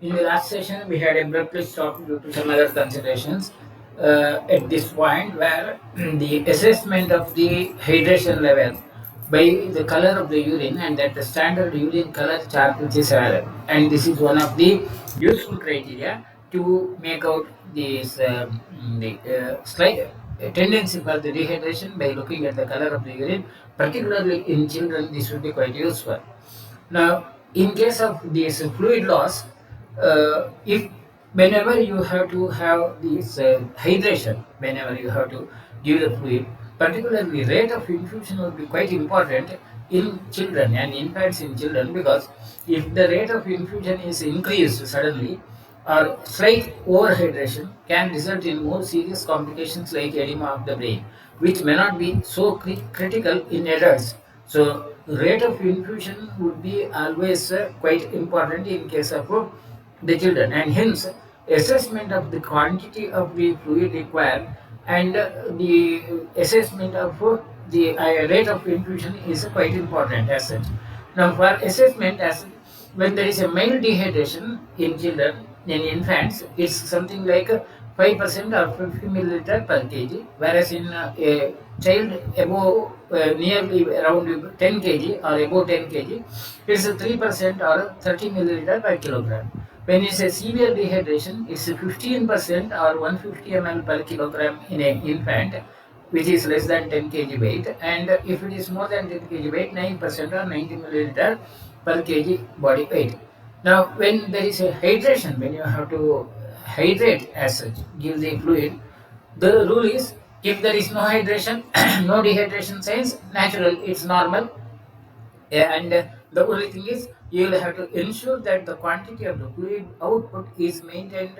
In the last session, we had abruptly stopped due to some other considerations. At this point, where the assessment of the hydration level by the color of the urine and that the standard urine color chart which is available, and this is one of the useful criteria to make out this the slight tendency for the dehydration by looking at the color of the urine, particularly in children. This would be quite useful. Now, in case of this fluid loss, if whenever you have to have this hydration, whenever you have to give the fluid, particularly rate of infusion will be quite important in children and infants in children, because if the rate of infusion is increased suddenly, or slight overhydration can result in more serious complications like edema of the brain, which may not be so critical in adults. So, rate of infusion would be always quite important in case of the children, and hence assessment of the quantity of the fluid required and the assessment of the rate of infusion is quite important as such. Now, for assessment, as when there is a mild dehydration in children, in infants, it's something like 5% or 50 milliliter per kg, whereas in a child above nearly around 10 kg or above 10 kg, it's 3% or 30 milliliter per kilogram. When it's a severe dehydration, it's 15% or 150 ml per kilogram in an infant, which is less than 10 kg weight, and if it is more than 10 kg weight, 9% or 90 milliliter per kg body weight. Now, when there is a hydration, when you have to hydrate as such, give the fluid, the rule is if there is no hydration, no dehydration signs, natural, it's normal, and the only thing is you will have to ensure that the quantity of the fluid output is maintained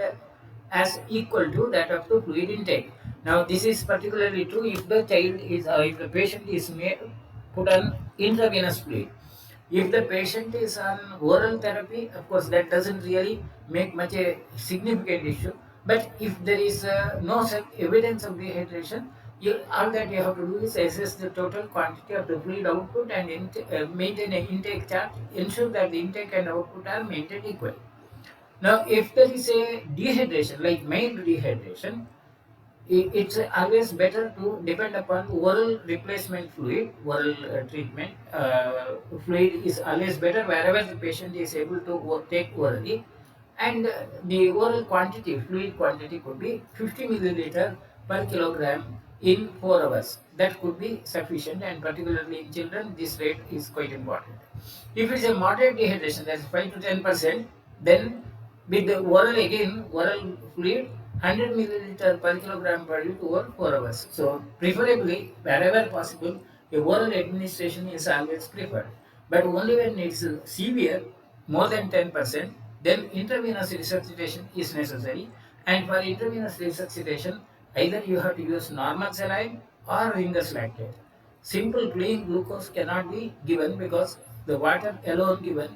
as equal to that of the fluid intake. Now, this is particularly true if the child is if the patient is put on intravenous fluid. If the patient is on oral therapy, of course, that doesn't really make much a significant issue. But if there is no such evidence of dehydration, all that you have to do is assess the total quantity of the fluid output and maintain an intake chart, ensure that the intake and output are maintained equally. Now, if there is a dehydration, like mild dehydration, it's always better to depend upon oral replacement fluid, oral treatment. Fluid is always better wherever the patient is able to take orally, and the oral quantity, fluid quantity could be 50 milliliter per kilogram in 4 hours. That could be sufficient, and particularly in children, this rate is quite important. If it's a moderate dehydration, that's 5 to 10%, then with the oral again, oral fluid, 100 milliliter per kilogram per unit over 4 hours. So, preferably, wherever possible, a oral administration is always preferred. But only when it's severe, more than 10%, then intravenous resuscitation is necessary. And for intravenous resuscitation, either you have to use normal saline or ringer's lactate. Simple plain glucose cannot be given because the water alone given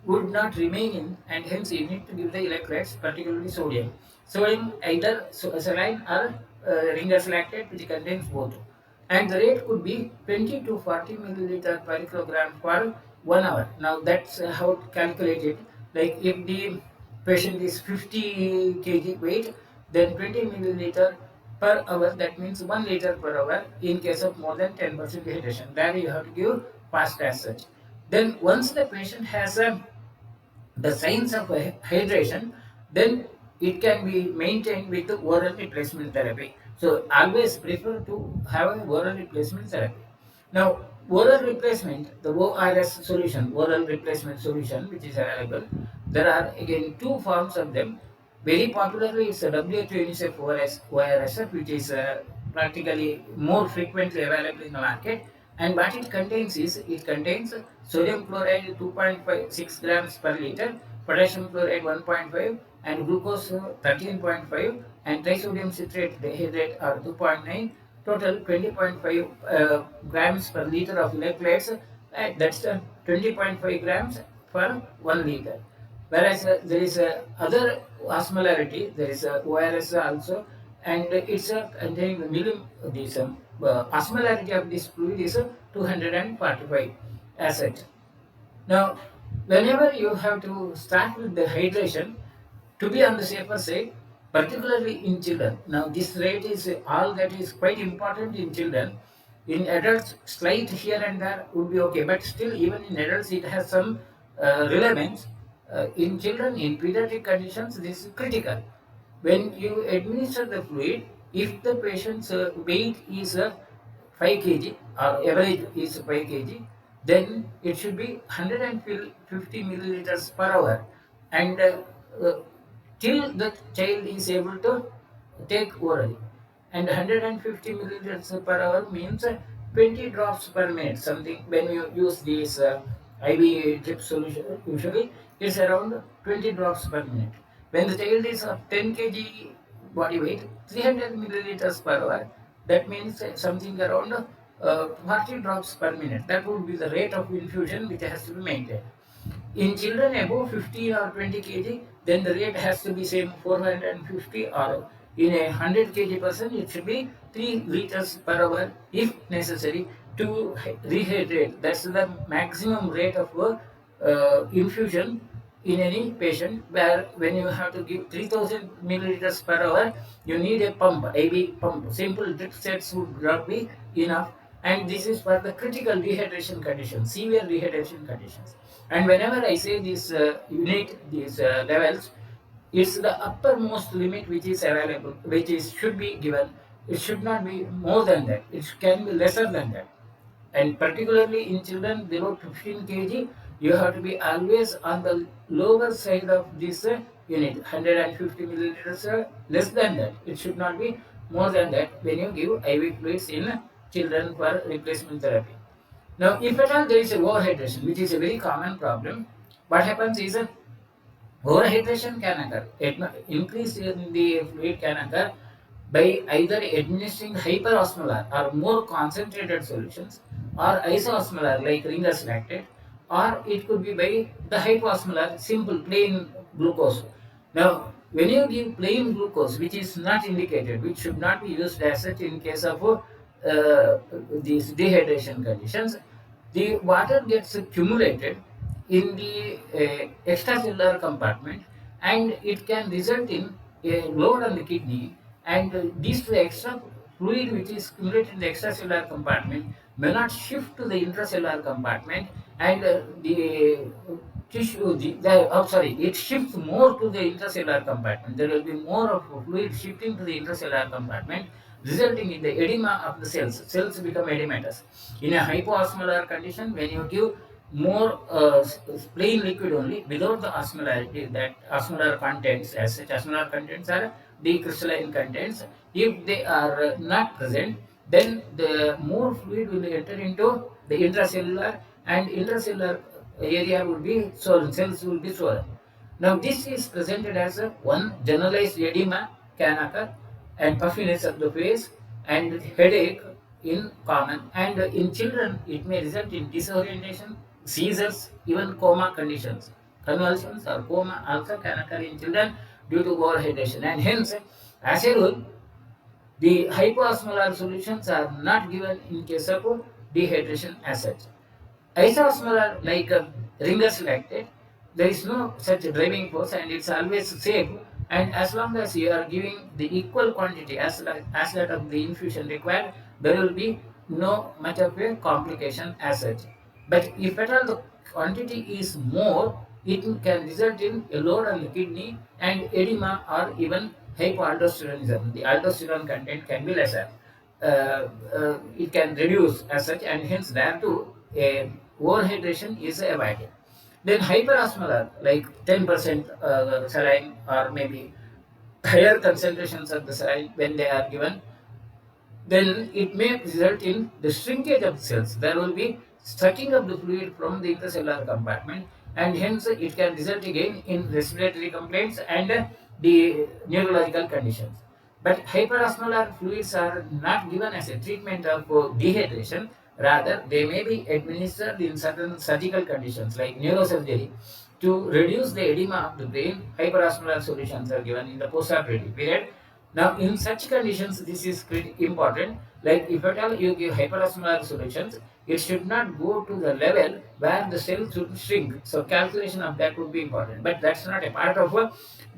would not remain in, and hence you need to give the electrolytes, particularly sodium. Sodium either saline or ringer's lactate, which contains both. And the rate could be 20 to 40 milliliter per kilogram for 1 hour. Now that's how to calculate it. Like if the patient is 50 kg weight, then 20 milliliter per hour, that means 1 liter per hour in case of more than 10% dehydration. There you have to give fast as such. Then once the patient has the signs of hydration, then it can be maintained with the oral replacement therapy. So always prefer to have a oral replacement therapy. Now, oral replacement, the ORS solution, oral replacement solution, which is available, there are again two forms of them. Very popularly, it's a WHO UNICEF ORSF, which is practically more frequently available in the market. And what it contains is, it contains sodium chloride 2.56 grams per liter, potassium chloride 1.5, and glucose 13.5, and trisodium citrate dehydrate are 2.9, total 20.5 grams per liter of electrolytes. That's 20.5 grams per 1 liter. Whereas there is other osmolarity, there is a ORS also, and it's containing the millim, this osmolarity of this fluid is 245 as such. Now, whenever you have to start with the hydration, to be on the safer side, particularly in children. Now, this rate is all that is quite important in children. In adults, slight here and there would be okay, but still, even in adults, it has some relevance. In children, in pediatric conditions, this is critical. When you administer the fluid, if the patient's weight is 5 kg or average is 5 kg, then it should be 150 milliliters per hour, and uh, till the child is able to take orally. And 150 milliliters per hour means 20 drops per minute. Something when you use this IV drip solution, usually it's around 20 drops per minute. When the child is of 10 kg body weight, 300 milliliters per hour, that means something around 40 drops per minute. That would be the rate of infusion which has to be maintained. In children above 15 or 20 kg, then the rate has to be same 450, or in a 100 kg person, it should be 3 liters per hour if necessary to rehydrate. That's the maximum rate of infusion in any patient, where when you have to give 3000 milliliters per hour, you need a pump, IV pump. Simple drip sets would not be enough, and this is for the critical dehydration conditions, severe dehydration conditions. And whenever I say this unit, these levels, it's the uppermost limit which is available, which is should be given. It should not be more than that. It can be lesser than that. And particularly in children below 15 kg, you have to be always on the lower side of this unit, 150 milliliters, less than that. It should not be more than that when you give IV fluids in children for replacement therapy. Now, if at all there is a overhydration, which is a very common problem, what happens is overhydration can occur. Increase in the fluid can occur by either administering hyperosmolar or more concentrated solutions, or isoosmolar like Ringer's lactate, or it could be by the hypoosmolar simple plain glucose. Now, when you give plain glucose, which is not indicated, which should not be used as such in case of these dehydration conditions, the water gets accumulated in the extracellular compartment, and it can result in a load on the kidney, and this extra fluid which is accumulated in the extracellular compartment may not shift to the intracellular compartment, and the tissue, it shifts more to the intracellular compartment. There will be more of fluid shifting to the intracellular compartment, resulting in the edema of the cells. Cells become edematous. In a hypoosmolar condition, when you give more plain liquid only without the osmolarity, that osmolar contents, as such osmolar contents are decrystalline contents. If they are not present, then the more fluid will enter into the intracellular, and intracellular area will be swollen, cells will be swollen. Now, this is presented as a one generalized edema can occur, and puffiness of the face, and headache in common. And in children, it may result in disorientation, seizures, even coma conditions. Convulsions or coma also can occur in children due to overhydration, and hence, as a rule, the hypoosmolar solutions are not given in case of dehydration as such. Isoosmolar, like Ringer's lactate, there is no such driving force, and it's always safe. And as long as you are giving the equal quantity as that of the infusion required, there will be no much of a complication as such. But if at all the quantity is more, it can result in a load on the kidney and edema, or even hypoaldosteronism. The aldosterone content can be lesser. It can reduce as such, and hence there too overhydration is avoided. Then hyperosmolar, like 10% saline, or maybe higher concentrations of the saline when they are given, then it may result in the shrinkage of cells. There will be sucking of the fluid from the intracellular compartment, and hence it can result again in respiratory complaints and the neurological conditions. But hyperosmolar fluids are not given as a treatment of dehydration. Rather, they may be administered in certain surgical conditions like neurosurgery to reduce the edema of the brain. Hyperosmolar solutions are given in the postoperative period Now, in such conditions, this is pretty important. Like if at all you give hyperosmolar solutions, it should not go to the level where the cell should shrink. So calculation of that would be important. But that's not a part of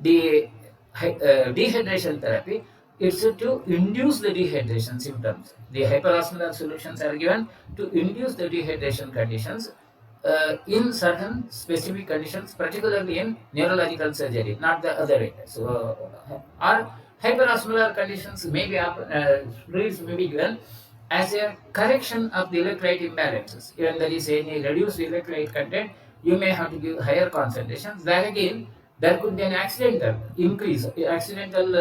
the dehydration therapy. It's to induce the dehydration symptoms. The hyperosmolar solutions are given to induce the dehydration conditions in certain specific conditions, particularly in neurological surgery, not the other way. So, or hyperosmolar conditions may be fluids may be given as a correction of the electrolyte imbalances. When there is any reduced electrolyte content, you may have to give higher concentrations. That again, there could be an accidental increase, accidental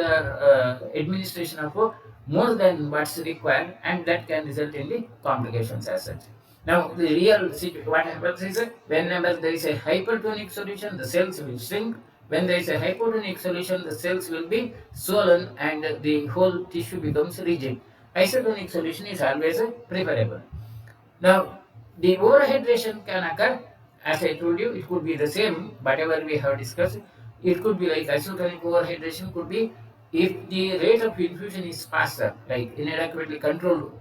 administration of more than what's required, and that can result in the complications as such. Now, the real situation, what happens is whenever there is a hypertonic solution, the cells will shrink. When there is a hypotonic solution, the cells will be swollen and the whole tissue becomes rigid. Isotonic solution is always preferable. Now, the overhydration can occur, as I told you, it could be the same, whatever we have discussed. It could be like isotonic overhydration, could be if the rate of infusion is faster, like inadequately controlled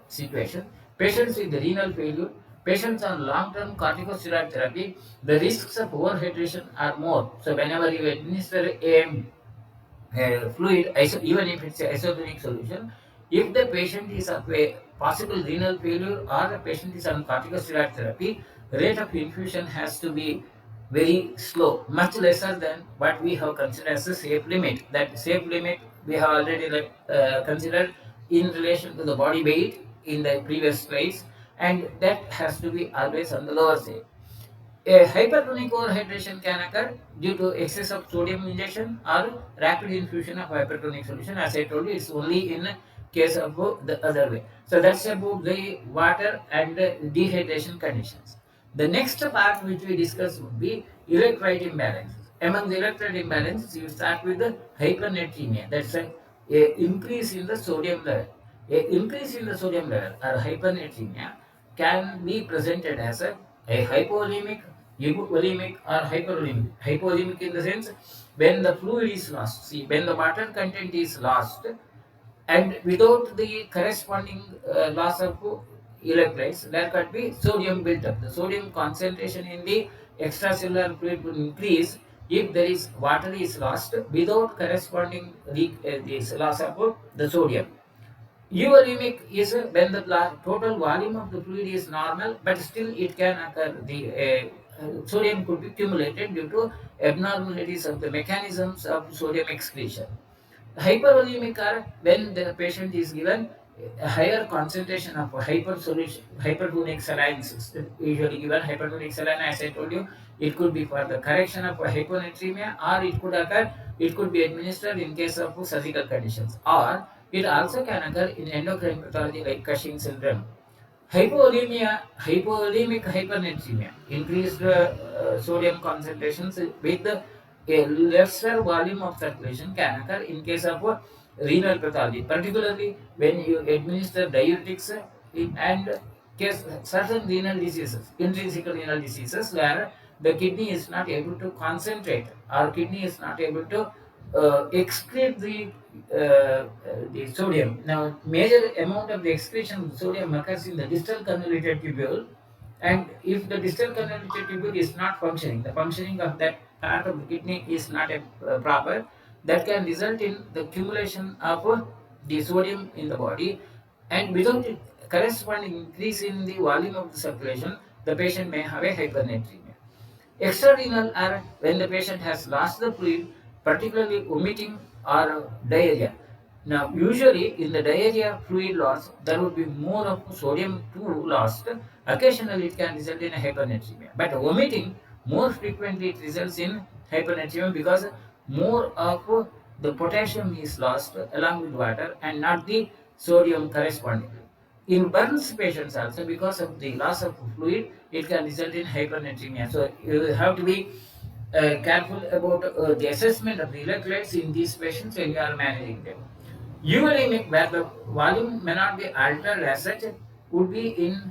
situation. Patients with renal failure, patients on long-term corticosteroid therapy, the risks of overhydration are more. So, whenever you administer a fluid, even if it's a isotonic solution, if the patient is of a possible renal failure or the patient is on corticosteroid therapy, rate of infusion has to be very slow, much lesser than what we have considered as a safe limit. That safe limit we have already considered in relation to the body weight in the previous slides, and that has to be always on the lower side. A hypertonic overhydration can occur due to excess of sodium injection or rapid infusion of hypertonic solution. As I told you, it's only in case of the other way. So that's about the water and dehydration conditions. The next part which we discuss would be electrolyte imbalances. Among the electrolyte imbalances, you start with the hyponatremia. That's a increase in the sodium level. A increase in the sodium level or hyponatremia can be presented as a hypovolemic, hypovolemic or hypervolemic. Hypovolemic in the sense when the fluid is lost. See, when the water content is lost and without the corresponding loss of electrolytes, there could be sodium built up. The sodium concentration in the extracellular fluid will increase if there is water is lost without corresponding this loss of the sodium. Euvolemic is when the total volume of the fluid is normal, but still it can occur. The sodium could be accumulated due to abnormalities of the mechanisms of sodium excretion. Hypervolemic are when the patient is given a higher concentration of hypertonic saline, usually given hypertonic saline. As I told you, it could be for the correction of hyponatremia, or it could occur, it could be administered in case of surgical conditions, or it also can occur in endocrine pathology like Cushing syndrome. Hypovolemia, hypovolemic hypernatremia, increased sodium concentrations with a lesser volume of circulation can occur in case of renal pathology, particularly when you administer diuretics and case certain renal diseases, intrinsic renal diseases, where the kidney is not able to concentrate or kidney is not able to excrete the sodium. Now, major amount of the excretion of sodium occurs in the distal cannulated tubule, and if the distal cannulated tubule is not functioning, the functioning of that part of the kidney is not proper, that can result in the accumulation of the sodium in the body, and without a corresponding increase in the volume of the circulation, the patient may have a hypernatremia. Extrarenal are when the patient has lost the fluid, particularly vomiting or diarrhea. Now, usually in the diarrhea fluid loss, there would be more of sodium too lost. Occasionally, it can result in a hypernatremia. But vomiting, more frequently, it results in hypernatremia because more of the potassium is lost along with water and not the sodium correspondingly. In burns patients also, because of the loss of fluid, it can result in hypernatremia. So you have to be careful about the assessment of the electrolytes in these patients when you are managing them. Uremic, where the volume may not be altered as such, would be in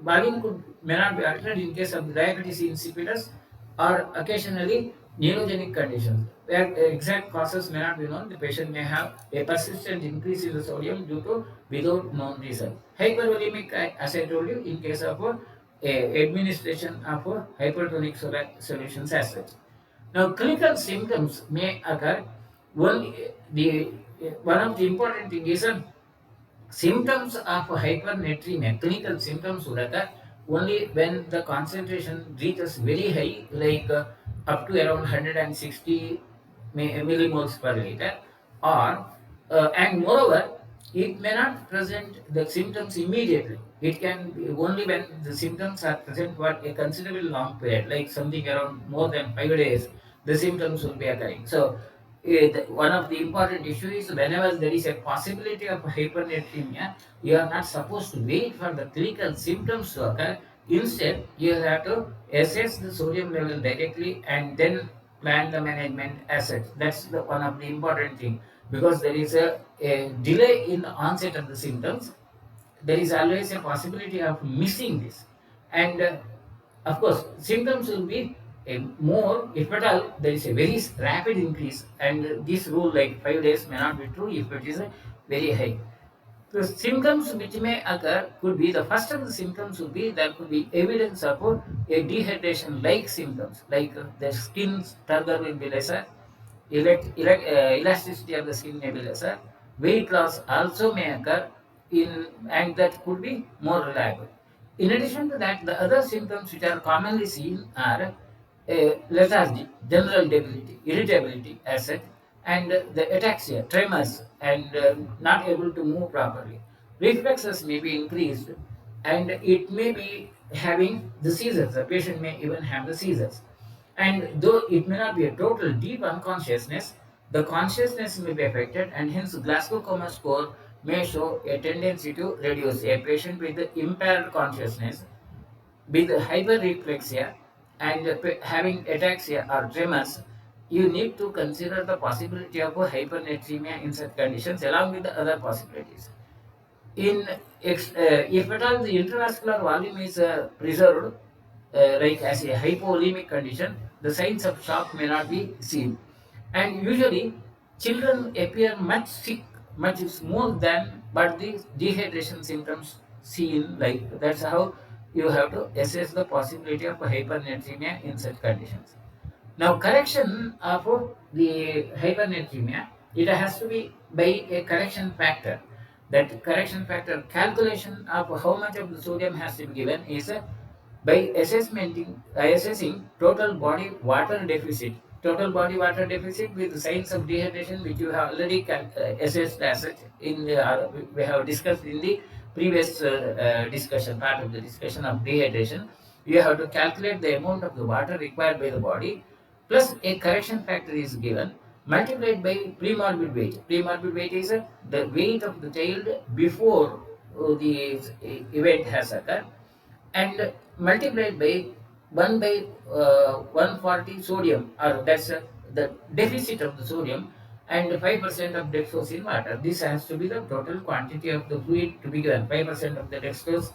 volume may not be altered in case of diabetes insipidus, or occasionally Neurogenic conditions, where exact causes may not be known, the patient may have a persistent increase in the sodium due to without known reason. Hypervolemic, as I told you, in case of administration of hypertonic solutions as such. Now, clinical symptoms may occur. One of the important thing is symptoms of hypernatremia, clinical symptoms would occur only when the concentration reaches very high, like up to around 160 millimoles per liter, or and moreover, it may not present the symptoms immediately. It can be only when the symptoms are present for a considerable long period, like something around more than 5 days, the symptoms will be occurring. So one of the important issues is whenever there is a possibility of hypernatremia, you are not supposed to wait for the clinical symptoms to occur. Instead, you have to assess the sodium level directly and then plan the management as such. That's one of the important thing, because there is a delay in the onset of the symptoms. There is always a possibility of missing this, and of course symptoms will be more if at all there is a very rapid increase, and this rule like 5 days may not be true if it is very high. The symptoms which may occur could be, the first of the symptoms would be there could be evidence of a dehydration like symptoms, like the skin's turgor will be lesser, elasticity of the skin may be lesser, weight loss also may occur and that could be more reliable. In addition to that, the other symptoms which are commonly seen are lethargy, general debility, irritability as such, and the ataxia, tremors, and not able to move properly. Reflexes may be increased, and it may be having the seizures. The patient may even have the seizures. And though it may not be a total deep unconsciousness, the consciousness may be affected, and hence Glasgow Coma score may show a tendency to reduce. A patient with impaired consciousness, with hyperreflexia, and having ataxia or tremors, you need to consider the possibility of hypernatremia in such conditions along with the other possibilities. If at all the intravascular volume is preserved, like as a hypovolemic condition, the signs of shock may not be seen. And usually, children appear much sick, much more than but the dehydration symptoms seen. Like that's how you have to assess the possibility of hypernatremia in such conditions. Now, correction of the hypernatremia, it has to be by a correction factor. That correction factor calculation of how much of the sodium has to be given is by assessing total body water deficit. Total body water deficit with signs of dehydration, which you have already assessed as such in we have discussed in the previous discussion, part of the discussion of dehydration. You have to calculate the amount of the water required by the body, plus a correction factor is given, multiplied by premorbid weight. Premorbid weight is the weight of the child before the event has occurred, and multiplied by 1 by 140 sodium, or that's the deficit of the sodium, and 5% of dextrose in water. This has to be the total quantity of the fluid to be given. 5% of the dextrose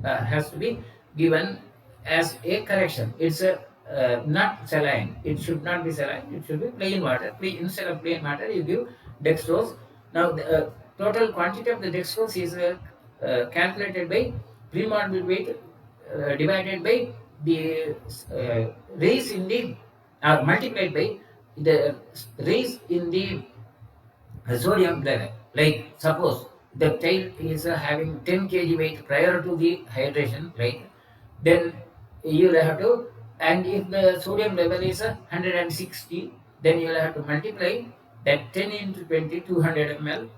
has to be given as a correction. It's a not saline. It should not be saline. It should be plain water. Instead of plain water, you give dextrose. Now, the total quantity of the dextrose is calculated by premorbid weight divided by the raise in the, or multiplied by the raise in the sodium level. Like suppose the child is having 10 kg weight prior to the hydration, right? Then you will have to, and if the sodium level is 160, then you will have to multiply that 10 into 20, 200 ml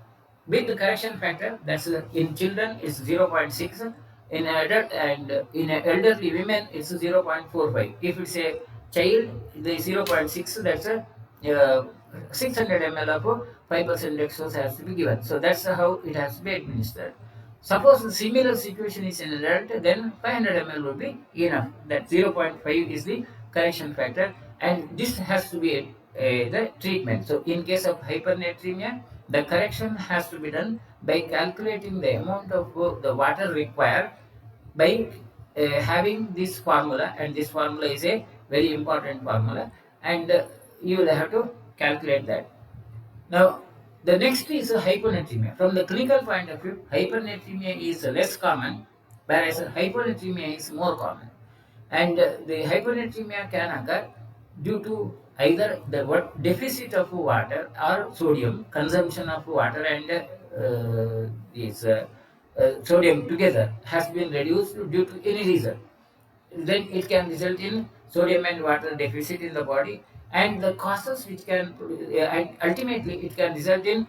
with the correction factor. That's in children is 0.6, in adult and in elderly women it's 0.45. If it's a child, the 0.6, that's a 600 ml of 5% dextrose has to be given. So that's how it has to be administered. Suppose the similar situation is in adult, then 500 ml would be enough. That 0.5 is the correction factor, and this has to be the treatment. So in case of hypernatremia, the correction has to be done by calculating the amount of the water required by having this formula, and this formula is a very important formula. and you will have to calculate that. Now, the next is hyponatremia. From the clinical point of view, hyponatremia is less common, whereas hyponatremia is more common. And the hyponatremia can occur due to either the deficit of water or sodium, consumption of water and this sodium together has been reduced due to any reason. Then it can result in sodium and water deficit in the body, and the causes which can and ultimately it can result in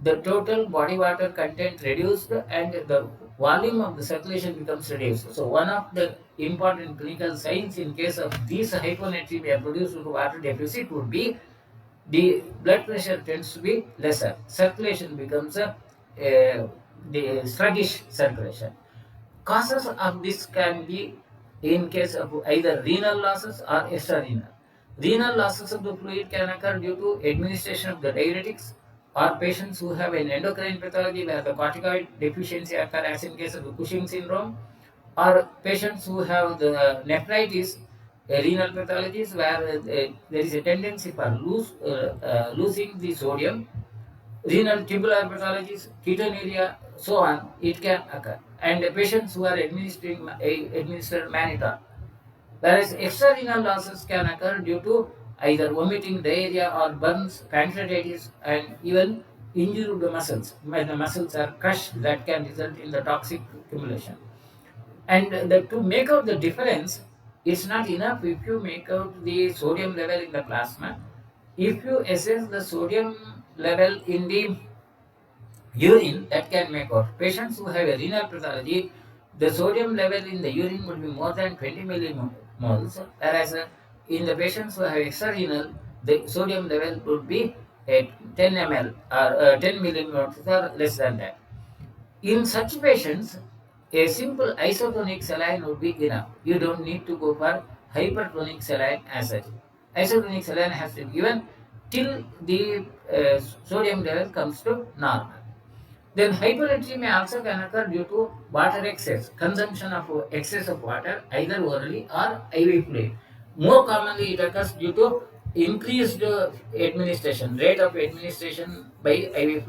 the total body water content reduced and the volume of the circulation becomes reduced. So one of the important clinical signs in case of these hyponatremia produced due to water deficit would be the blood pressure tends to be lesser, circulation becomes the sluggish circulation. Causes of this can be in case of either renal losses or extrarenal. Renal losses of the fluid can occur due to administration of the diuretics, or patients who have an endocrine pathology where the corticoid deficiency occurs as in case of the Cushing syndrome, or patients who have the nephritis, renal pathologies where there is a tendency for losing the sodium, renal tubular pathologies, ketonuria, so on, it can occur. And the patients who are administered mannitol. Whereas extrarenal losses can occur due to either vomiting, diarrhea, or burns, pancreatitis, and even injury to the muscles. When the muscles are crushed, that can result in the toxic accumulation. And to make out the difference, it's not enough if you make out the sodium level in the plasma. If you assess the sodium level in the urine, that can make out. Patients who have a renal pathology, the sodium level in the urine would be more than 20 millimoles, whereas in the patients who have extrarenal, the sodium level would be at 10 ml or 10 millimoles or less than that. In such patients, a simple isotonic saline would be enough. You don't need to go for hypertonic saline as such. Isotonic saline has to be given till the sodium level comes to normal. Then hyponatremia also can occur due to water excess, consumption of excess of water either orally or IV fluid. More commonly, it occurs due to increased administration, rate of administration by IV,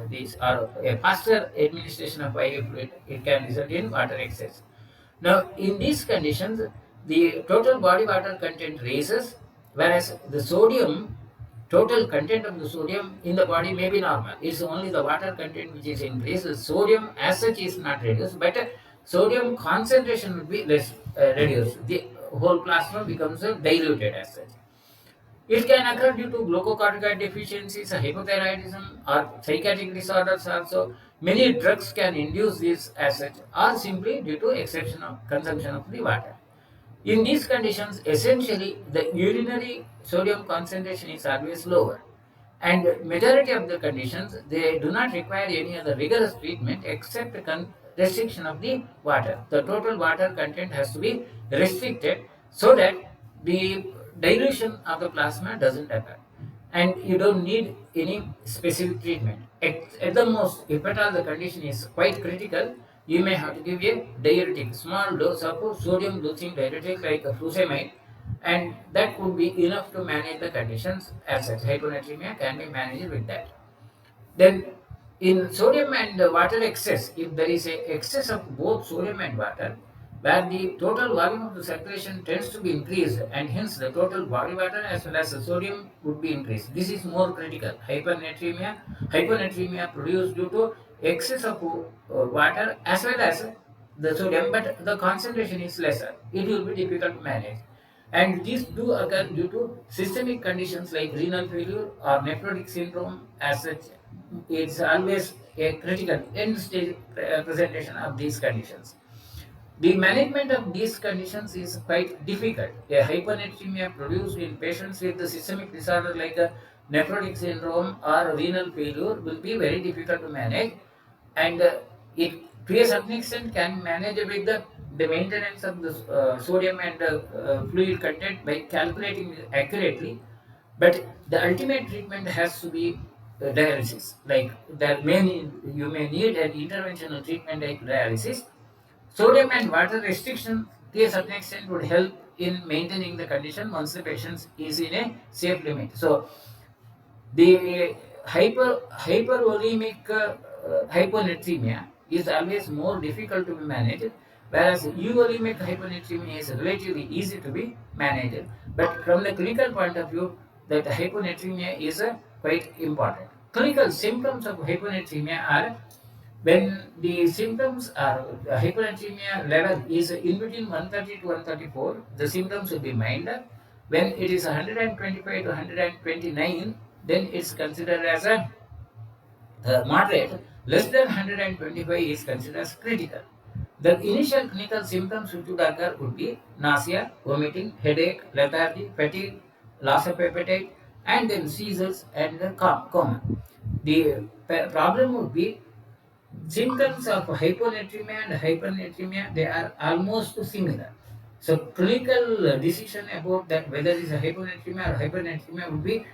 this or a faster administration of IV fluid. It can result in water excess. Now, in these conditions, the total body water content raises, whereas the sodium, total content of the sodium in the body may be normal. It's only the water content which is increased. The sodium as such is not reduced, but sodium concentration will be less reduced. The whole plasma becomes diluted as such. It can occur due to glucocorticoid deficiencies, hypothyroidism, or psychiatric disorders also. Many drugs can induce this as such, or simply due to exceptional consumption of the water. In these conditions, essentially, the urinary sodium concentration is always lower. And majority of the conditions, they do not require any other rigorous treatment except restriction of the water. The total water content has to be restricted so that the dilution of the plasma doesn't occur. And you don't need any specific treatment. At the most, if at all the condition is quite critical, you may have to give a diuretic, small dose of sodium losing diuretic like furosemide, and that would be enough to manage the conditions as such. Hyponatremia can be managed with that. Then in sodium and water excess, if there is a excess of both sodium and water, where the total volume of the circulation tends to be increased and hence the total body water as well as the sodium would be increased. This is more critical. Hyponatremia produced due to excess of water as well as the sodium, but the concentration is lesser. It will be difficult to manage. And these do occur due to systemic conditions like renal failure or nephrotic syndrome as such. It's always a critical end stage presentation of these conditions. The management of these conditions is quite difficult. A hyponatremia produced in patients with the systemic disorder like a nephrotic syndrome or renal failure will be very difficult to manage, and it to a certain extent can manage with the maintenance of the sodium and fluid content by calculating it accurately, but the ultimate treatment has to be dialysis. Like you may need an interventional treatment like dialysis. Sodium and water restriction to a certain extent would help in maintaining the condition once the patient is in a safe limit. So the hypervolemic hyponatremia is always more difficult to be managed, whereas euvolemic hyponatremia is relatively easy to be managed. But from the clinical point of view, that hyponatremia is quite important. Clinical symptoms of hyponatremia are when the symptoms are the hyponatremia level is in between 130 to 134, the symptoms will be milder. When it is 125 to 129, then it's considered as a moderate. Less than 125 is considered as critical. The initial clinical symptoms which would occur would be nausea, vomiting, headache, lethargy, fatigue, loss of appetite, and then seizures and coma. The problem would be symptoms of hyponatremia and hypernatremia, they are almost similar. So clinical decision about that whether it is a hyponatremia or hypernatremia would be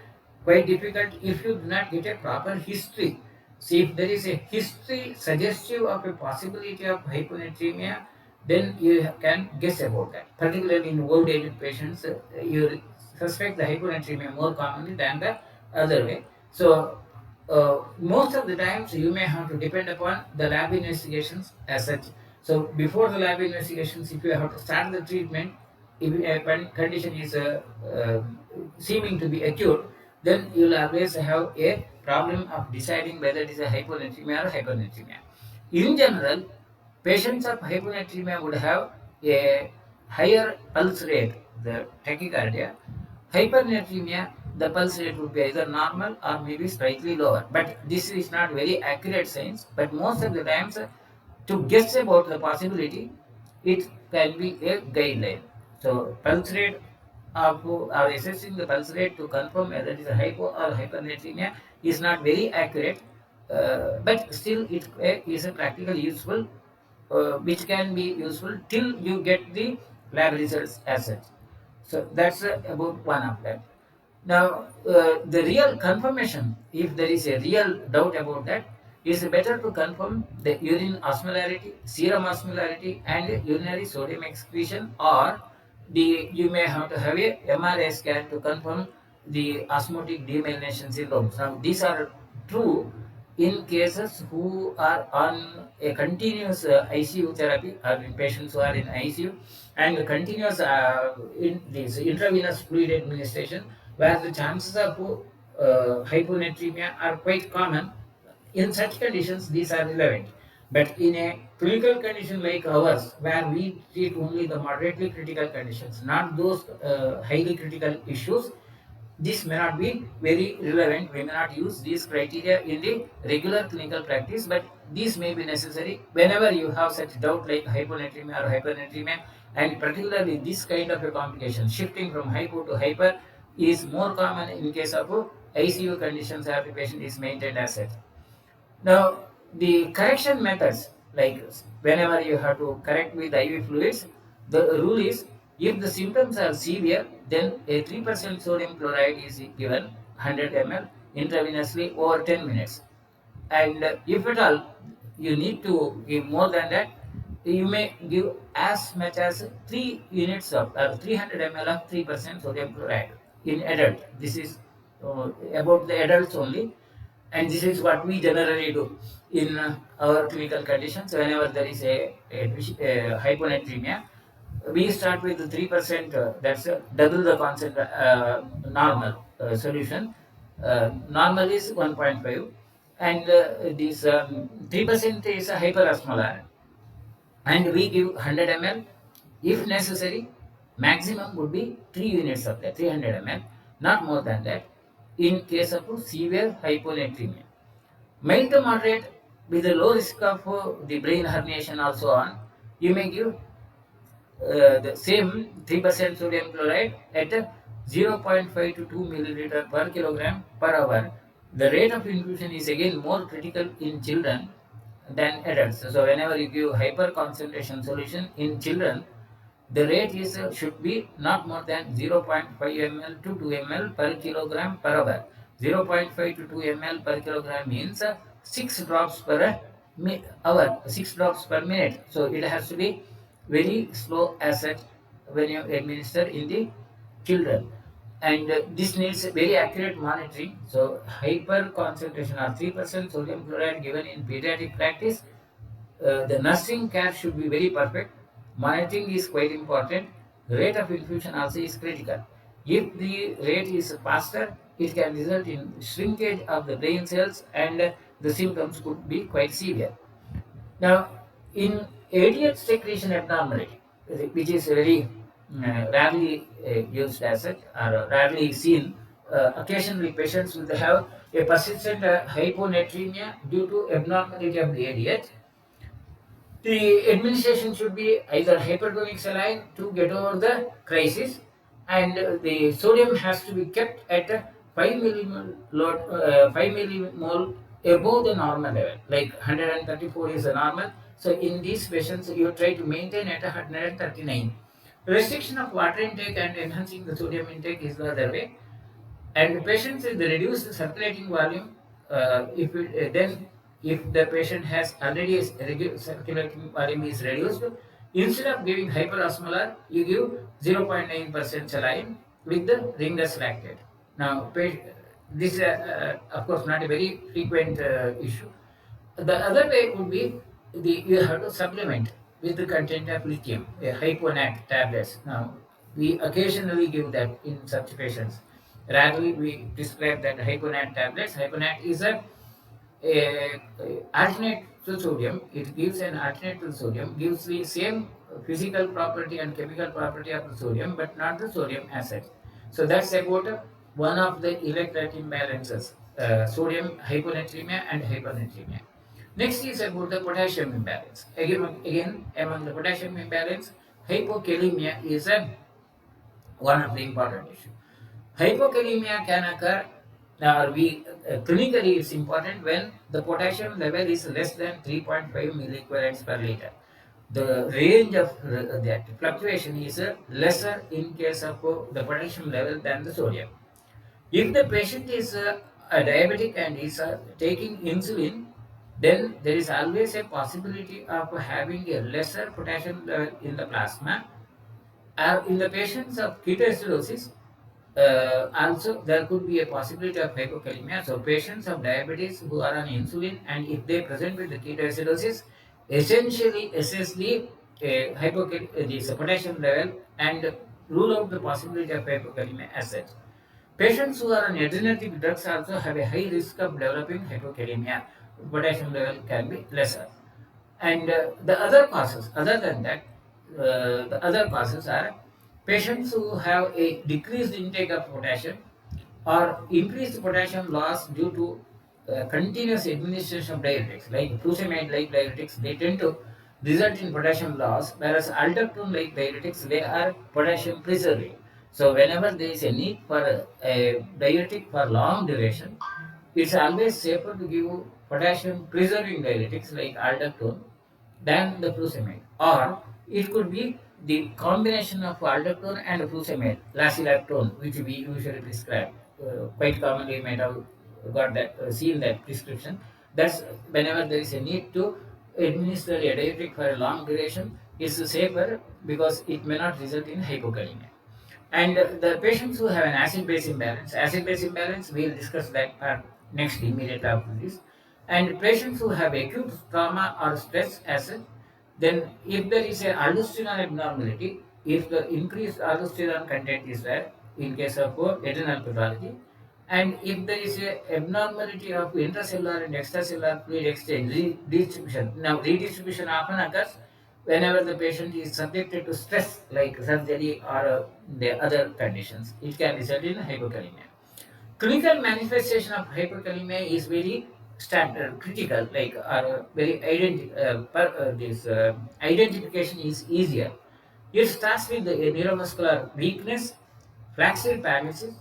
quite difficult if you do not get a proper history. See, if there is a history suggestive of a possibility of hyponatremia, then you can guess about that. Particularly in old age patients, you suspect the hyponatremia more commonly than the other way. So most of the times you may have to depend upon the lab investigations as such. So before the lab investigations, if you have to start the treatment, if a condition is seeming to be acute, then you will always have a problem of deciding whether it is a hyponatremia or hypernatremia. In general, patients of hyponatremia would have a higher pulse rate, the tachycardia. Hypernatremia, the pulse rate would be either normal or maybe slightly lower. But this is not very accurate science. But most of the times, to guess about the possibility, it can be a guideline. So pulse rate of or assessing the pulse rate to confirm whether it is a hypo or hypernatremia is not very accurate, but still it is a practical useful, which can be useful till you get the lab results as such. So that's about one of that. Now, the real confirmation, if there is a real doubt about that, is better to confirm the urine osmolarity, serum osmolarity, and urinary sodium excretion, or you may have to have a MRI scan to confirm the osmotic demyelination syndrome. Now, these are true in cases who are on a continuous ICU therapy, or in patients who are in ICU and continuous in this intravenous fluid administration, where the chances of hyponatremia are quite common. In such conditions, these are relevant. But in a clinical condition like ours, where we treat only the moderately critical conditions, not those highly critical issues, this may not be very relevant. We may not use these criteria in the regular clinical practice, but these may be necessary whenever you have such doubt like hyponatremia or hypernatremia, and particularly this kind of a complication, shifting from hypo to hyper, is more common in case of ICU conditions where the patient is maintained as such. Now, the correction methods, like whenever you have to correct with IV fluids, the rule is if the symptoms are severe, then a 3% sodium chloride is given 100 ml intravenously over 10 minutes. And if at all you need to give more than that, you may give as much as 3 units of 300 ml of 3% sodium chloride in adult. This is about the adults only, and this is what we generally do in our clinical conditions. Whenever there is a hyponatremia, we start with the 3%, that's double the normal solution. Normal is 1.5, and this 3% is a hyperosmolar, and we give 100 ml. If necessary, maximum would be 3 units of that, 300 ml, not more than that, in case of severe hyponatremia. Mild to moderate with a low risk of the brain herniation also on, you may give the same 3% sodium chloride at 0.5 to 2 milliliter per kilogram per hour. The rate of infusion is again more critical in children than adults. So whenever you give hyper concentration solution in children, the rate is should be not more than 0.5 ml to 2 ml per kilogram per hour. 0.5 to 2 ml per kilogram means 6 drops per hour, 6 drops per minute. So it has to be very slow as such. when you administer in the children. And this needs very accurate monitoring. So hyper concentration or 3% sodium chloride given in pediatric practice, the nursing care should be very perfect. Monitoring is quite important. Rate of infusion also is critical. If the rate is faster, it can result in shrinkage of the brain cells, and the symptoms could be quite severe. Now, in ADH secretion abnormality, which is very rarely used as such or rarely seen, occasionally patients will have a persistent hyponatremia due to abnormality of the ADH. The administration should be either hypertonic saline to get over the crisis, and the sodium has to be kept at 5 millimole above the normal level, like 134 is the normal. So in these patients, you try to maintain at 139. Restriction of water intake and enhancing the sodium intake is the other way. And patients with the reduced circulating volume, then if the patient has already circulating volume is reduced, instead of giving hyperosmolar, you give 0.9% saline with the ringus lactate. Now, this is of course not a very frequent issue. The other way would be you have to supplement with the content of lithium, a hyponat tablets. Now, we occasionally give that in such patients. Rarely we prescribe that hyponat tablets. Hyponat is a alternate to sodium. It gives an alternate to sodium, gives the same physical property and chemical property of the sodium, but not the sodium as such. So that's about one of the electrolyte imbalances, sodium hyponatremia and hyponatremia. Next is about the potassium imbalance. Again, among the potassium imbalance, hypokalemia is one of the important issues. Hypokalemia can occur, clinically it's important when the potassium level is less than 3.5 milliequivalents per liter. The range of that fluctuation is lesser in case of the potassium level than the sodium. If the patient is a diabetic and is taking insulin, then there is always a possibility of having a lesser potassium level in the plasma. In the patients of ketoacidosis, also there could be a possibility of hypokalemia. So patients of diabetes who are on insulin and if they present with the ketoacidosis, essentially assess the this potassium level and rule out the possibility of hypokalemia as such. Patients who are on adrenergic drugs also have a high risk of developing hypokalemia. Potassium level can be lesser. And the other causes, other than that, the other causes are patients who have a decreased intake of potassium or increased potassium loss due to continuous administration of diuretics, like furosemide-like diuretics, they tend to result in potassium loss, whereas aldactone-like diuretics, they are potassium preserving. So whenever there is a need for a diuretic for long duration, it's always safer to give potassium preserving diuretics like aldactone than the furosemide. Or it could be the combination of aldactone and furosemide, lacilactone, which we usually prescribe. Quite commonly, you might have got that, seen that prescription. That's whenever there is a need to administer a diuretic for a long duration, it's safer because it may not result in hypokalemia. And the patients who have an acid base imbalance, we'll discuss that part next immediately after this. And patients who have acute trauma or stress acid, then if there is a aldosterone abnormality, if the increased aldosterone content is there in case of adrenal pathology, and if there is a abnormality of intracellular and extracellular fluid exchange, redistribution. Now, redistribution often occurs whenever the patient is subjected to stress like surgery or the other conditions. It can result in hypokalemia. Clinical manifestation of hyperkalemia is very standard, critical, like very this identification is easier. It starts with the neuromuscular weakness, flaccid paralysis.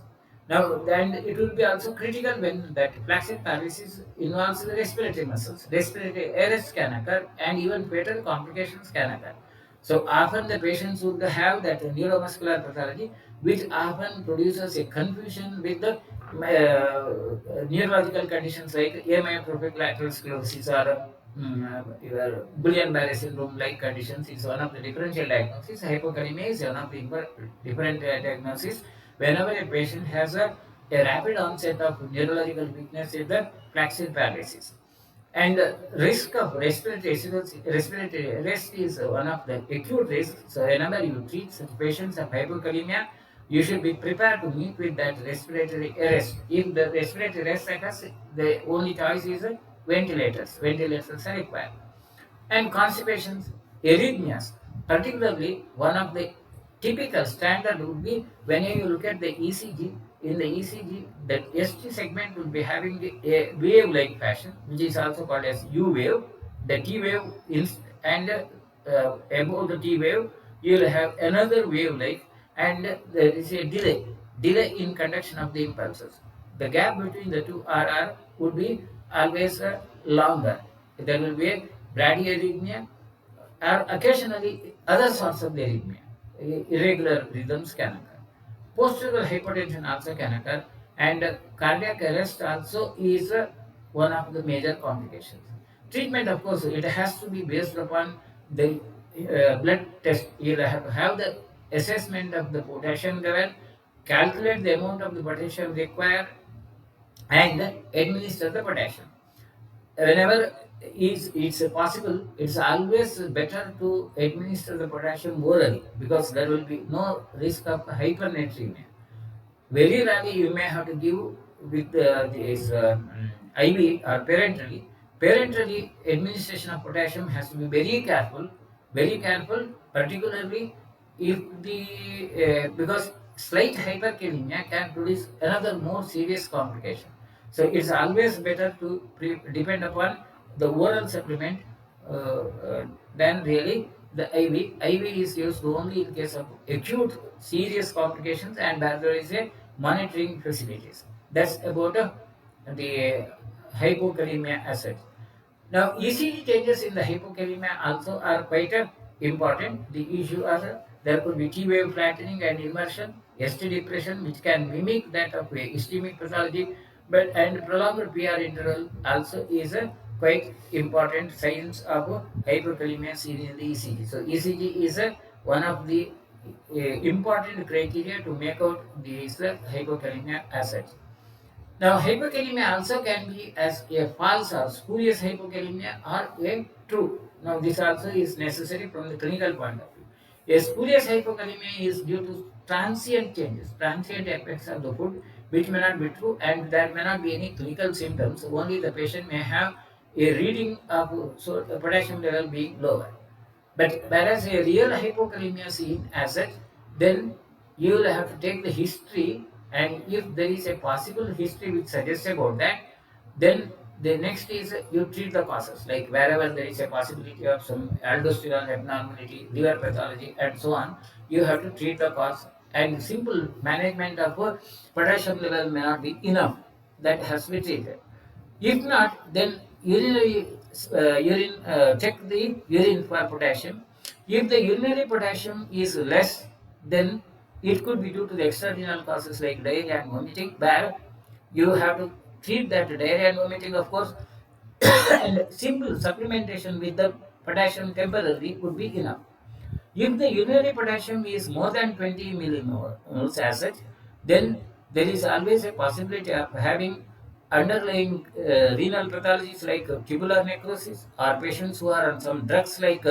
Now, then it will be also critical when that flaccid paralysis involves the respiratory muscles. Respiratory arrest can occur, and even fatal complications can occur. So often the patients would have that neuromuscular pathology, which often produces a confusion with the neurological conditions like amyotrophic lateral sclerosis or your Guillain-Barré syndrome like conditions is one of the differential diagnoses. Hypokalemia is one of the different diagnoses. Whenever a patient has a rapid onset of neurological weakness in the flaccid paralysis. And risk of respiratory arrest is one of the acute risks. So whenever you treat such patients of hypokalemia, you should be prepared to meet with that respiratory arrest. If the respiratory arrest occurs, the only choice is ventilators. Ventilators are required. And constipations, arrhythmias, particularly one of the typical standard would be when you look at the ECG. In the ECG, that ST segment will be having a wave-like fashion, which is also called as U wave. The T wave and above the T wave, you will have another wave-like, and there is a delay in conduction of the impulses. The gap between the two RR would be always longer. There will be a bradyarrhythmia or occasionally other sorts of arrhythmia. Irregular rhythms can occur. Postural hypertension also can occur, and cardiac arrest also is one of the major complications. Treatment, of course, it has to be based upon the blood test. You have to have the assessment of the potassium level, calculate the amount of the potassium required, and administer the potassium. Whenever it's possible, it's always better to administer the potassium orally because there will be no risk of hypernatremia. Very rarely you may have to give with this IV or parenterally. Parenterally administration of potassium has to be very careful, particularly if the because slight hyperkalemia can produce another more serious complication. So it's always better to depend upon the oral supplement than really the IV. IV is used only in case of acute serious complications and where there is a monitoring facilities. That's about the hypokalemia asset. Now, ECG changes in the hypokalemia also are quite important. The issue are there could be T wave flattening and immersion, ST depression, which can mimic that of a ischemic pathology, but and prolonged PR interval also is a quite important signs of hypokalemia seen in the ECG. So, ECG is one of the important criteria to make out these hypokalemia assets. Now, hypokalemia also can be as a false or spurious hypokalemia or a true. Now, this also is necessary from the clinical point of view. A spurious hypokalemia is due to transient changes, transient effects of the food, which may not be true, and there may not be any clinical symptoms. Only the patient may have a reading of so the potassium level being lower. But whereas a real hypokalemia seen as such, then you will have to take the history, and if there is a possible history which suggests about that, then the next is you treat the causes, like wherever there is a possibility of some aldosterone abnormality, liver pathology, and so on, you have to treat the cause. And simple management of potassium level may not be enough. That has to be treated. If not, then check the urine for potassium. If the urinary potassium is less, then it could be due to the extrarenal causes like diarrhea and vomiting, where you have to treat that diarrhea and vomiting, of course, and simple supplementation with the potassium temporarily would be enough. If the urinary potassium is more than 20 millimoles as such, then there is always a possibility of having underlying renal pathologies like tubular necrosis, or patients who are on some drugs like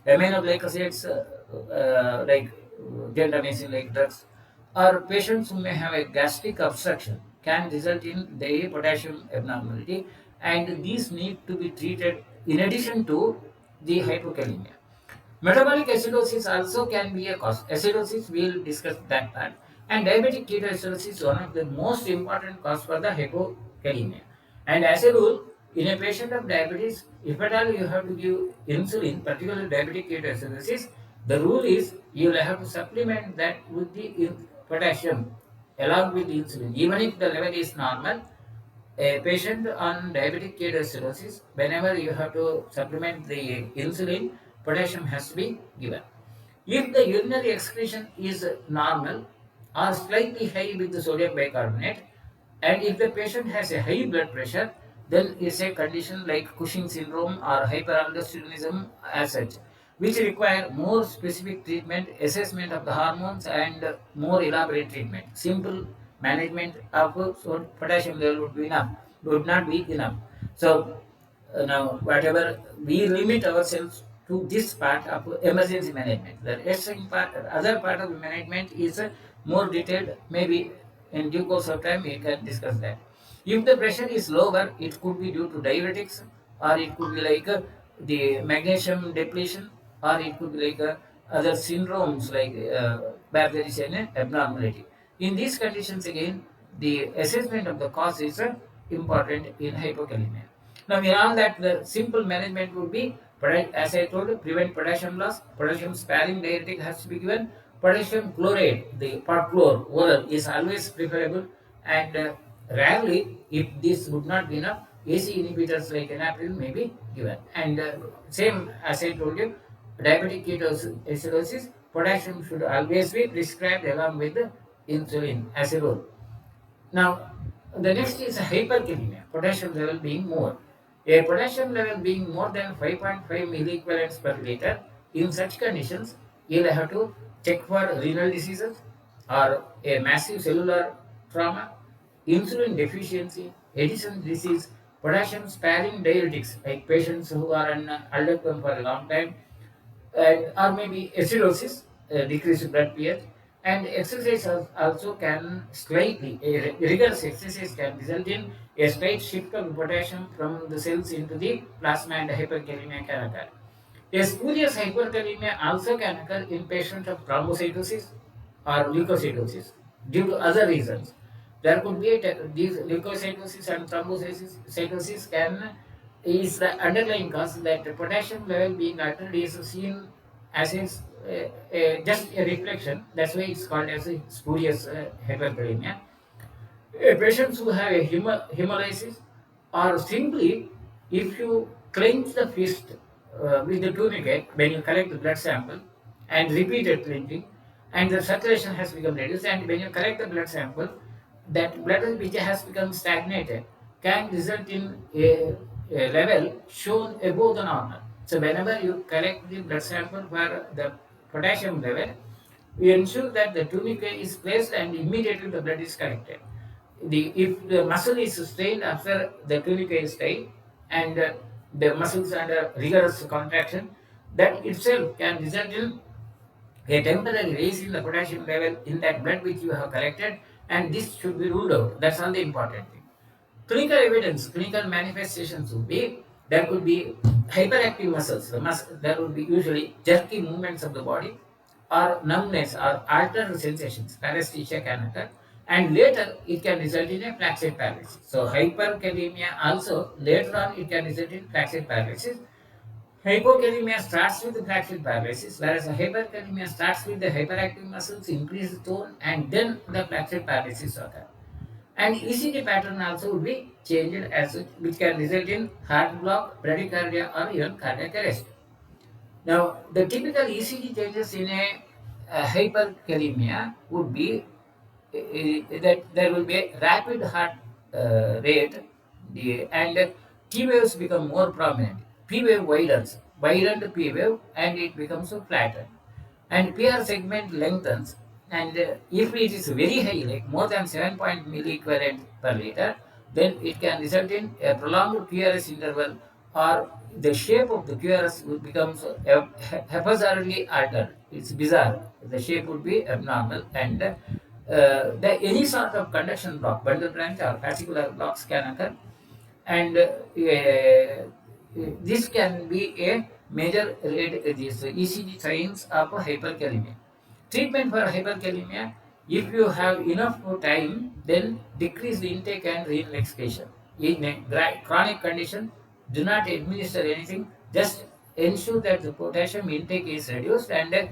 aminoglycosides, like gentamicin like drugs, or patients who may have a gastric obstruction can result in the potassium abnormality, and these need to be treated in addition to the hypokalemia. Metabolic acidosis also can be a cause. Acidosis, we will discuss that part. And diabetic ketoacidosis is one of the most important cause for the hypokalemia. And as a rule, in a patient of diabetes, if at all you have to give insulin, particularly diabetic ketoacidosis, the rule is you will have to supplement that with the potassium along with the insulin. Even if the level is normal, a patient on diabetic ketoacidosis, whenever you have to supplement the insulin, potassium has to be given. If the urinary excretion is normal or slightly high with the sodium bicarbonate, and if the patient has a high blood pressure, then it's a condition like Cushing syndrome or hyperaldosteronism as such, which require more specific treatment, assessment of the hormones, and more elaborate treatment. Simple management of potassium level would be enough, would not be enough. So now whatever we limit ourselves to this part of emergency management. The other part of management is more detailed. Maybe in due course of time we can discuss that. If the pressure is lower, it could be due to diuretics, or it could be like the magnesium depletion, or it could be like other syndromes like where there is an abnormality. In these conditions, again, the assessment of the cause is important in hypokalemia. Now, in all that, the simple management would be, as I told you, prevent potassium loss. Potassium sparing diuretic has to be given. Potassium chloride, the part chlor, oral, is always preferable. And rarely, if this would not be enough, AC inhibitors like enalapril may be given. And same as I told you, diabetic ketoacidosis, potassium should always be prescribed along with the insulin as a rule. Now, the next is hyperkalemia, potassium level being more. A potassium level being more than 5.5 milliequivalents per liter, in such conditions, you'll have to check for renal diseases or a massive cellular trauma, insulin deficiency, Edison disease, potassium sparing diuretics, like patients who are on aldactone for a long time, or maybe acidosis, decreased blood pH, and exercise also can slightly, rigorous exercise can result in a slight shift of potassium from the cells into the plasma, and hyperkalemia can occur. A spurious hyperkalemia also can occur in patients of thrombocytosis or leukocytosis due to other reasons. There could be these leukocytosis and thrombocytosis can is the underlying cause that the potassium level being altered is seen as just a reflection. That's why it's called as a spurious hyperkalemia. Patients who have a hemolysis, or simply if you clench the fist with the tourniquet when you collect the blood sample and repeated clenching, and the circulation has become reduced, and when you collect the blood sample, that blood which has become stagnated can result in a level shown above the normal. So whenever you collect the blood sample for the potassium level, we ensure that the tourniquet is placed and immediately the blood is collected. If the muscle is strained after the tourniquet is tied, and the muscles under rigorous contraction, that itself can result in a temporary raise in the potassium level in that blood which you have collected, and this should be ruled out. That's all the important thing. Clinical evidence, clinical manifestations would be, there could be hyperactive muscles. There would be usually jerky movements of the body, or numbness or altered sensations. Paresthesia can occur, and later it can result in a flaccid paralysis. So hyperkalemia also later on it can result in flaccid paralysis. Hypokalemia starts with the flaccid paralysis, whereas hyperkalemia starts with the hyperactive muscles, increased tone, and then the flaccid paralysis occur. And ECG pattern also will be changed as such, which can result in heart block, bradycardia, or even cardiac arrest. Now, the typical ECG changes in a hyperkalemia would be that there will be a rapid heart rate, and T waves become more prominent. P wave widens, widened P wave, and it becomes flattened. And PR segment lengthens, and if it is very high, like more than 7 milliequivalent per liter, then it can result in a prolonged QRS interval, or the shape of the QRS will becomes haphazardly altered. It's bizarre. The shape would be abnormal, and any sort of conduction block, bundle branch or fascicular blocks can occur, and this can be a major these ECG signs of hyperkalemia. Treatment for hyperkalemia: if you have enough time, then decrease the intake and renal excretion. In a chronic condition, do not administer anything. Just ensure that the potassium intake is reduced, and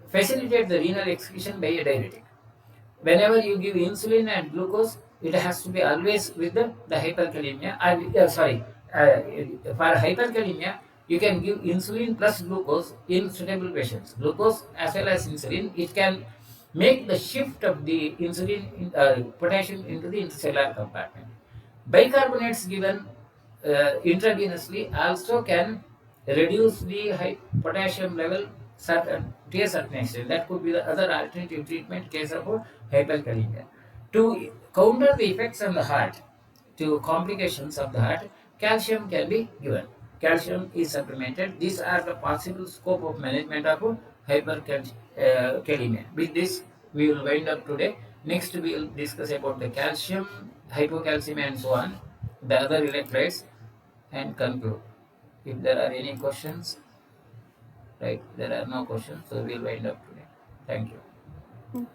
facilitate the renal excretion by a diuretic. Whenever you give insulin and glucose, it has to be always with the hyperkalemia. And for hyperkalemia, you can give insulin plus glucose in suitable patients. Glucose as well as insulin, it can make the shift of the insulin potassium into the intercellular compartment. Bicarbonates given intravenously also can reduce the high potassium level to a certain extent. That could be the other alternative treatment case of hyperkalemia. To counter the effects on the heart, to complications of the heart, calcium can be given. Calcium is supplemented. These are the possible scope of management of hyperkalemia. With this, we will wind up today. Next, we will discuss about the calcium, hypocalcemia, and so on, the other electrolytes, and conclude. If there are any questions, right? There are no questions, so we will wind up today. Thank you.